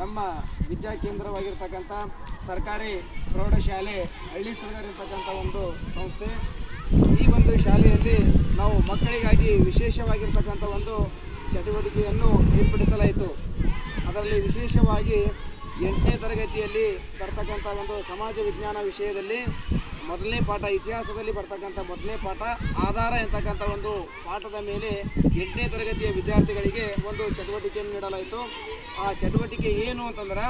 ನಮ್ಮ ವಿದ್ಯಾ ಕೇಂದ್ರವಾಗಿರ್ತಕ್ಕಂಥ ಸರ್ಕಾರಿ ಪ್ರೌಢಶಾಲೆ ಹಳ್ಳಿ ಸಲಗರ್ ಇರ್ತಕ್ಕಂಥ ಒಂದು ಸಂಸ್ಥೆ. ಈ ಒಂದು ಶಾಲೆಯಲ್ಲಿ ನಾವು ಮಕ್ಕಳಿಗಾಗಿ ವಿಶೇಷವಾಗಿರ್ತಕ್ಕಂಥ ಒಂದು ಚಟುವಟಿಕೆಯನ್ನು ಏರ್ಪಡಿಸಲಾಯಿತು. ಅದರಲ್ಲಿ ವಿಶೇಷವಾಗಿ 8ನೇ ತರಗತಿಯಲ್ಲಿ ಬರ್ತಕ್ಕಂಥ ಒಂದು ಸಮಾಜ ವಿಜ್ಞಾನ ವಿಷಯದಲ್ಲಿ ಮೊದಲನೇ ಪಾಠ, ಇತಿಹಾಸದಲ್ಲಿ ಬರ್ತಕ್ಕಂಥ ಮೊದಲನೇ ಪಾಠ ಆಧಾರ ಎಂತಕ್ಕಂಥ ಒಂದು ಪಾಠದ ಮೇಲೆ 8ನೇ ತರಗತಿಯ ವಿದ್ಯಾರ್ಥಿಗಳಿಗೆ ಒಂದು ಚಟುವಟಿಕೆಯನ್ನು ನೀಡಲಾಯಿತು. ಆ ಚಟುವಟಿಕೆ ಏನು ಅಂತಂದ್ರೆ,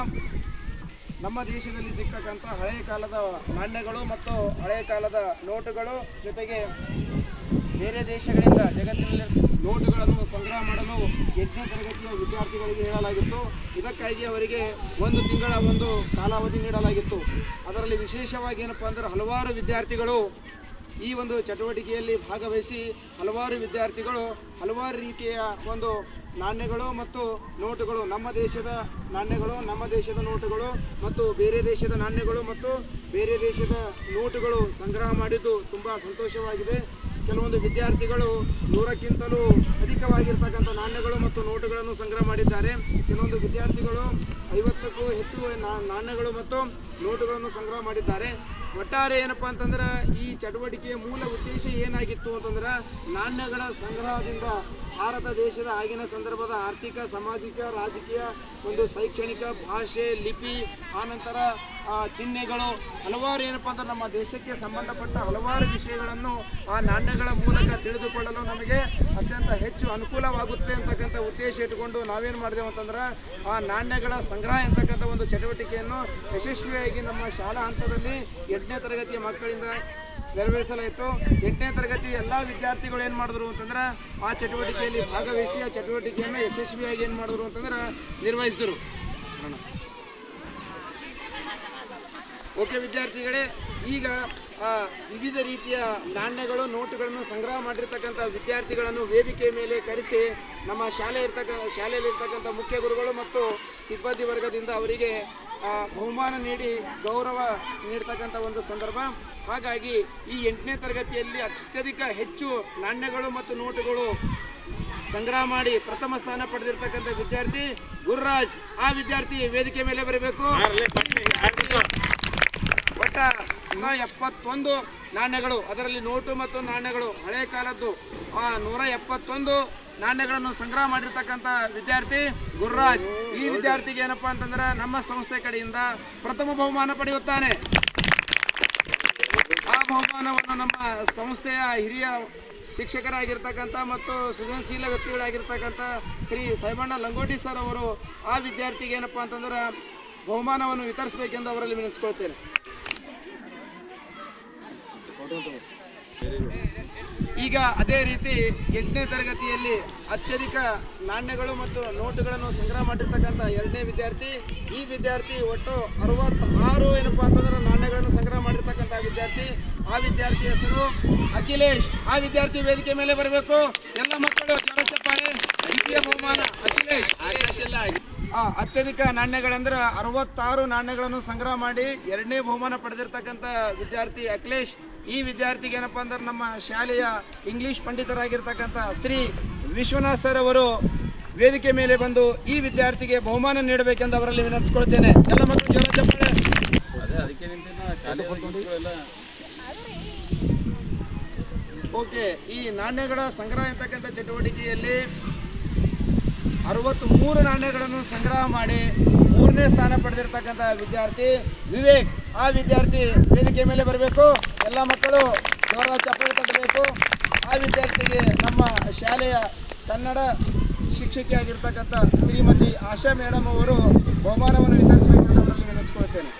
ನಮ್ಮ ದೇಶದಲ್ಲಿ ಸಿಗ್ತಕ್ಕಂಥ ಹಳೆಯ ಕಾಲದ ನಾಣ್ಯಗಳು ಮತ್ತು ಹಳೆಯ ಕಾಲದ ನೋಟುಗಳು ಜೊತೆಗೆ ಬೇರೆ ದೇಶಗಳಿಂದ ಜಗತ್ತಿನಲ್ಲಿ ನೋಟುಗಳನ್ನು ಸಂಗ್ರಹ ಮಾಡಲು 8ನೇ ತರಗತಿಯ ವಿದ್ಯಾರ್ಥಿಗಳಿಗೆ ಹೇಳಲಾಗಿತ್ತು. ಇದಕ್ಕಾಗಿ ಅವರಿಗೆ 1 ತಿಂಗಳ ಒಂದು ಕಾಲಾವಧಿ ನೀಡಲಾಗಿತ್ತು. ಅದರಲ್ಲಿ ವಿಶೇಷವಾಗಿ ಏನಪ್ಪ ಅಂದರೆ, ಹಲವಾರು ವಿದ್ಯಾರ್ಥಿಗಳು ಈ ಒಂದು ಚಟುವಟಿಕೆಯಲ್ಲಿ ಭಾಗವಹಿಸಿ ಹಲವಾರು ವಿದ್ಯಾರ್ಥಿಗಳು ಹಲವಾರು ರೀತಿಯ ಒಂದು ನಾಣ್ಯಗಳು ಮತ್ತು ನೋಟುಗಳು, ನಮ್ಮ ದೇಶದ ನಾಣ್ಯಗಳು, ನಮ್ಮ ದೇಶದ ನೋಟುಗಳು ಮತ್ತು ಬೇರೆ ದೇಶದ ನಾಣ್ಯಗಳು ಮತ್ತು ಬೇರೆ ದೇಶದ ನೋಟುಗಳು ಸಂಗ್ರಹ ಮಾಡಿದ್ದು ತುಂಬ ಸಂತೋಷವಾಗಿದೆ. ಕೆಲವೊಂದು ವಿದ್ಯಾರ್ಥಿಗಳು 100ಕ್ಕಿಂತಲೂ ಅಧಿಕವಾಗಿರ್ತಕ್ಕಂಥ ನಾಣ್ಯಗಳು ಮತ್ತು ನೋಟುಗಳನ್ನು ಸಂಗ್ರಹ ಮಾಡಿದ್ದಾರೆ. ಕೆಲವೊಂದು ವಿದ್ಯಾರ್ಥಿಗಳು 50ಕ್ಕೂ ಹೆಚ್ಚು ನಾಣ್ಯಗಳು ಮತ್ತು ನೋಟುಗಳನ್ನು ಸಂಗ್ರಹ ಮಾಡಿದ್ದಾರೆ. ಒಟ್ಟಾರೆ ಏನಪ್ಪ ಅಂತಂದ್ರೆ, ಈ ಚಟುವಟಿಕೆಯ ಮೂಲ ಉದ್ದೇಶ ಏನಾಗಿತ್ತು ಅಂತಂದ್ರೆ, ನಾಣ್ಯಗಳ ಸಂಗ್ರಹದಿಂದ ಭಾರತ ದೇಶದ ಆಗಿನ ಸಂದರ್ಭದ ಆರ್ಥಿಕ, ಸಾಮಾಜಿಕ, ರಾಜಕೀಯ, ಒಂದು ಶೈಕ್ಷಣಿಕ, ಭಾಷೆ, ಲಿಪಿ, ಆನಂತರ ಚಿಹ್ನೆಗಳು, ಹಲವಾರು ಏನಪ್ಪ ಅಂದ್ರೆ ನಮ್ಮ ದೇಶಕ್ಕೆ ಸಂಬಂಧಪಟ್ಟ ಹಲವಾರು ವಿಷಯಗಳನ್ನು ಆ ನಾಣ್ಯಗಳ ಮೂಲಕ ತಿಳಿದುಕೊಳ್ಳಲು ನಮಗೆ ಅತ್ಯಂತ ಹೆಚ್ಚು ಅನುಕೂಲವಾಗುತ್ತೆ ಅಂತಕ್ಕಂಥ ಉದ್ದೇಶ ಇಟ್ಟುಕೊಂಡು ನಾವೇನು ಮಾಡಿದೆವು ಅಂತಂದ್ರೆ, ಆ ನಾಣ್ಯಗಳ ಸಂಗ್ರಹ ಅಂತಕ್ಕಂಥ ಒಂದು ಚಟುವಟಿಕೆಯನ್ನು ಯಶಸ್ವಿಯಾಗಿ ನಮ್ಮ ಶಾಲಾ ಹಂತದಲ್ಲಿ 8ನೇ ತರಗತಿಯ ಮಕ್ಕಳಿಂದ ನೆರವೇರಿಸಲಾಯಿತು. 8ನೇ ತರಗತಿ ಎಲ್ಲ ವಿದ್ಯಾರ್ಥಿಗಳು ಏನು ಮಾಡಿದ್ರು ಅಂತಂದ್ರೆ, ಆ ಚಟುವಟಿಕೆಯಲ್ಲಿ ಭಾಗವಹಿಸಿ ಆ ಚಟುವಟಿಕೆಯನ್ನು ಯಶಸ್ವಿಯಾಗಿ ಏನು ಮಾಡಿದ್ರು ಅಂತಂದ್ರೆ ನಿರ್ವಹಿಸಿದರು. ಓಕೆ ವಿದ್ಯಾರ್ಥಿಗಳೇ, ಈಗ ವಿವಿಧ ರೀತಿಯ ನಾಣ್ಯಗಳು, ನೋಟುಗಳನ್ನು ಸಂಗ್ರಹ ಮಾಡಿರ್ತಕ್ಕಂಥ ವಿದ್ಯಾರ್ಥಿಗಳನ್ನು ವೇದಿಕೆಯ ಮೇಲೆ ಕರೆಸಿ ನಮ್ಮ ಶಾಲೆಯಲ್ಲಿರ್ತಕ್ಕಂಥ ಮುಖ್ಯ ಗುರುಗಳು ಮತ್ತು ಸಿಬ್ಬಂದಿ ವರ್ಗದಿಂದ ಅವರಿಗೆ ಬಹುಮಾನ ನೀಡಿ ಗೌರವ ನೀಡ್ತಕ್ಕಂಥ ಒಂದು ಸಂದರ್ಭ. ಹಾಗಾಗಿ ಈ 8ನೇ ತರಗತಿಯಲ್ಲಿ ಅತ್ಯಧಿಕ ಹೆಚ್ಚು ನಾಣ್ಯಗಳು ಮತ್ತು ನೋಟುಗಳು ಸಂಗ್ರಹ ಮಾಡಿ ಪ್ರಥಮ ಸ್ಥಾನ ಪಡೆದಿರ್ತಕ್ಕಂಥ ವಿದ್ಯಾರ್ಥಿ ಗುರುರಾಜ್. ಆ ವಿದ್ಯಾರ್ಥಿ ವೇದಿಕೆ ಮೇಲೆ ಬರಬೇಕು. ಒಟ್ಟ 171 ನಾಣ್ಯಗಳು, ಅದರಲ್ಲಿ ನೋಟು ಮತ್ತು ನಾಣ್ಯಗಳು ಹಳೆಯ ಕಾಲದ್ದು 171 ನಾಣ್ಯಗಳನ್ನು ಸಂಗ್ರಹ ಮಾಡಿರ್ತಕ್ಕಂಥ ವಿದ್ಯಾರ್ಥಿ ಗುರುರಾಜ್. ಈ ವಿದ್ಯಾರ್ಥಿಗೆ ಏನಪ್ಪ ಅಂತಂದ್ರೆ, ನಮ್ಮ ಸಂಸ್ಥೆ ಕಡೆಯಿಂದ ಪ್ರಥಮ ಬಹುಮಾನ ಪಡೆಯುತ್ತಾನೆ. ಆ ಬಹುಮಾನವನ್ನು ನಮ್ಮ ಸಂಸ್ಥೆಯ ಹಿರಿಯ ಶಿಕ್ಷಕರಾಗಿರ್ತಕ್ಕಂಥ ಮತ್ತು ಸೃಜನಶೀಲ ವ್ಯಕ್ತಿಗಳಾಗಿರ್ತಕ್ಕಂಥ ಶ್ರೀ ಸೈಬಣ್ಣ ಲಂಗೋಟಿ ಸರ್ ಅವರು ಆ ವಿದ್ಯಾರ್ಥಿಗೆ ಏನಪ್ಪ ಅಂತಂದ್ರೆ ಬಹುಮಾನವನ್ನು ವಿತರಿಸಬೇಕೆಂದು ಅವರಲ್ಲಿ ವಿನಂತಿಸ್ಕೊಳ್ತೇನೆ. ಈಗ ಅದೇ ರೀತಿ 8ನೇ ತರಗತಿಯಲ್ಲಿ ಅತ್ಯಧಿಕ ನಾಣ್ಯಗಳು ಮತ್ತು ನೋಟುಗಳನ್ನು ಸಂಗ್ರಹ ಮಾಡಿರ್ತಕ್ಕಂಥ 2ನೇ ವಿದ್ಯಾರ್ಥಿ. ಈ ವಿದ್ಯಾರ್ಥಿ ಒಟ್ಟು 66 ಏನಪ್ಪ ಅಂತಂದ್ರೆ ನಾಣ್ಯಗಳನ್ನು ಸಂಗ್ರಹ ಮಾಡಿರ್ತಕ್ಕಂಥ ವಿದ್ಯಾರ್ಥಿ. ಆ ವಿದ್ಯಾರ್ಥಿ ಹೆಸರು ಅಖಿಲೇಶ್. ಆ ವಿದ್ಯಾರ್ಥಿ ವೇದಿಕೆ ಮೇಲೆ ಬರಬೇಕು. ಎಲ್ಲ ಮಕ್ಕಳು ಚಪ್ಪಾಳೆ. ದ್ವಿತೀಯ ಬಹುಮಾನ ಅಖಿಲೇಶ್. ಅತ್ಯಧಿಕ ನಾಣ್ಯಗಳಂದ್ರೆ 66 ನಾಣ್ಯಗಳನ್ನು ಸಂಗ್ರಹ ಮಾಡಿ 2ನೇ ಬಹುಮಾನ ಪಡೆದಿರ್ತಕ್ಕಂಥ ವಿದ್ಯಾರ್ಥಿ ಅಖಿಲೇಶ್. ಈ ವಿದ್ಯಾರ್ಥಿಗೆ ಏನಪ್ಪ ಅಂದ್ರೆ, ನಮ್ಮ ಶಾಲೆಯ ಇಂಗ್ಲಿಷ್ ಪಂಡಿತರಾಗಿರ್ತಕ್ಕಂಥ ಶ್ರೀ ವಿಶ್ವನಾಥ್ ಸರ್ ಅವರು ವೇದಿಕೆ ಮೇಲೆ ಬಂದು ಈ ವಿದ್ಯಾರ್ಥಿಗೆ ಬಹುಮಾನ ನೀಡಬೇಕೆಂದು ಅವರಲ್ಲಿ ವಿನಂತಿಸ್ಕೊಳ್ತೇನೆ. ಎಲ್ಲ ಮಕ್ಕಳು ಜೋರ ಚಪ್ಪಾಳೆ. ಓಕೆ, ಈ ನಾಣ್ಯಗಳ ಸಂಗ್ರಹ ಇರ್ತಕ್ಕಂಥ ಚಟುವಟಿಕೆಯಲ್ಲಿ 63 ನಾಣ್ಯಗಳನ್ನು ಸಂಗ್ರಹ ಮಾಡಿ 3ನೇ ಸ್ಥಾನ ಪಡೆದಿರ್ತಕ್ಕಂಥ ವಿದ್ಯಾರ್ಥಿ ವಿವೇಕ್. ಆ ವಿದ್ಯಾರ್ಥಿ ವೇದಿಕೆ ಮೇಲೆ ಬರಬೇಕು. ಎಲ್ಲ ಮಕ್ಕಳು ಜೋರ ಚಪ್ಪಾಳೆ ತಟ್ಟಬೇಕು. ಆ ವಿದ್ಯಾರ್ಥಿಗೆ ನಮ್ಮ ಶಾಲೆಯ ಕನ್ನಡ ಶಿಕ್ಷಕಿಯಾಗಿರ್ತಕ್ಕಂಥ ಶ್ರೀಮತಿ ಆಶಾ ಮೇಡಮ್ ಅವರು ಬಹುಮಾನವನ್ನು ವಿತರಿಸಬೇಕೆಂದು ಅವರಲ್ಲಿ ವಿನಂತಿಸ್ಕೊಳ್ತೇನೆ.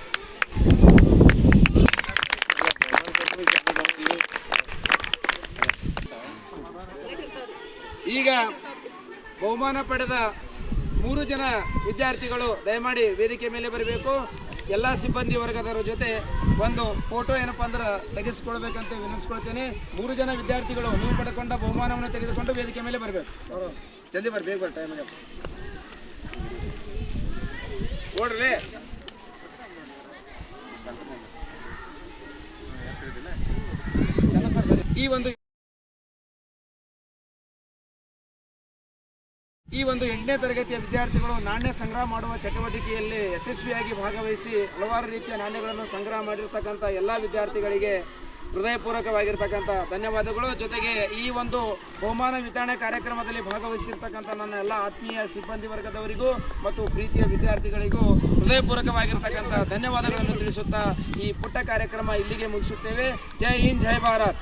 ಈಗ ಬಹುಮಾನ ಪಡೆದ 3 ಜನ ವಿದ್ಯಾರ್ಥಿಗಳು ದಯಮಾಡಿ ವೇದಿಕೆ ಮೇಲೆ ಬರಬೇಕು. ಎಲ್ಲ ಸಿಬ್ಬಂದಿ ವರ್ಗದವರ ಜೊತೆ ಒಂದು ಫೋಟೋ ಏನಪ್ಪ ಅಂದ್ರೆ ತೆಗೆಸಿಕೊಳ್ಬೇಕಂತ ವಿನಂತಿಸ್ಕೊಳ್ತೇನೆ. 3 ಜನ ವಿದ್ಯಾರ್ಥಿಗಳು ನೀವು ಪಡ್ಕೊಂಡ ಬಹುಮಾನವನ್ನು ತೆಗೆದುಕೊಂಡು ವೇದಿಕೆ ಮೇಲೆ ಬರಬೇಕು. ಜಲ್ದಿ ಬೇಗ ಬರ್ರಿ, ಟೈಮ್ ಓಡ್ರಿ. ಈ ಒಂದು 8ನೇ ತರಗತಿಯ ವಿದ್ಯಾರ್ಥಿಗಳು ನಾಣ್ಯ ಸಂಗ್ರಹ ಮಾಡುವ ಚಟುವಟಿಕೆಯಲ್ಲಿ ಯಶಸ್ವಿಯಾಗಿ ಭಾಗವಹಿಸಿ ಹಲವಾರು ರೀತಿಯ ನಾಣ್ಯಗಳನ್ನು ಸಂಗ್ರಹ ಮಾಡಿರ್ತಕ್ಕಂಥ ಎಲ್ಲ ವಿದ್ಯಾರ್ಥಿಗಳಿಗೆ ಹೃದಯಪೂರ್ವಕವಾಗಿರ್ತಕ್ಕಂಥ ಧನ್ಯವಾದಗಳು. ಜೊತೆಗೆ ಈ ಒಂದು ಬಹುಮಾನ ವಿತರಣೆ ಕಾರ್ಯಕ್ರಮದಲ್ಲಿ ಭಾಗವಹಿಸಿರ್ತಕ್ಕಂಥ ನನ್ನ ಎಲ್ಲ ಆತ್ಮೀಯ ಸಿಬ್ಬಂದಿ ವರ್ಗದವರಿಗೂ ಮತ್ತು ಪ್ರೀತಿಯ ವಿದ್ಯಾರ್ಥಿಗಳಿಗೂ ಹೃದಯಪೂರ್ವಕವಾಗಿರ್ತಕ್ಕಂಥ ಧನ್ಯವಾದಗಳನ್ನು ತಿಳಿಸುತ್ತಾ ಈ ಪುಟ್ಟ ಕಾರ್ಯಕ್ರಮ ಇಲ್ಲಿಗೆ ಮುಗಿಸುತ್ತೇವೆ. ಜೈ ಹಿಂದ್, ಜೈ ಭಾರತ್.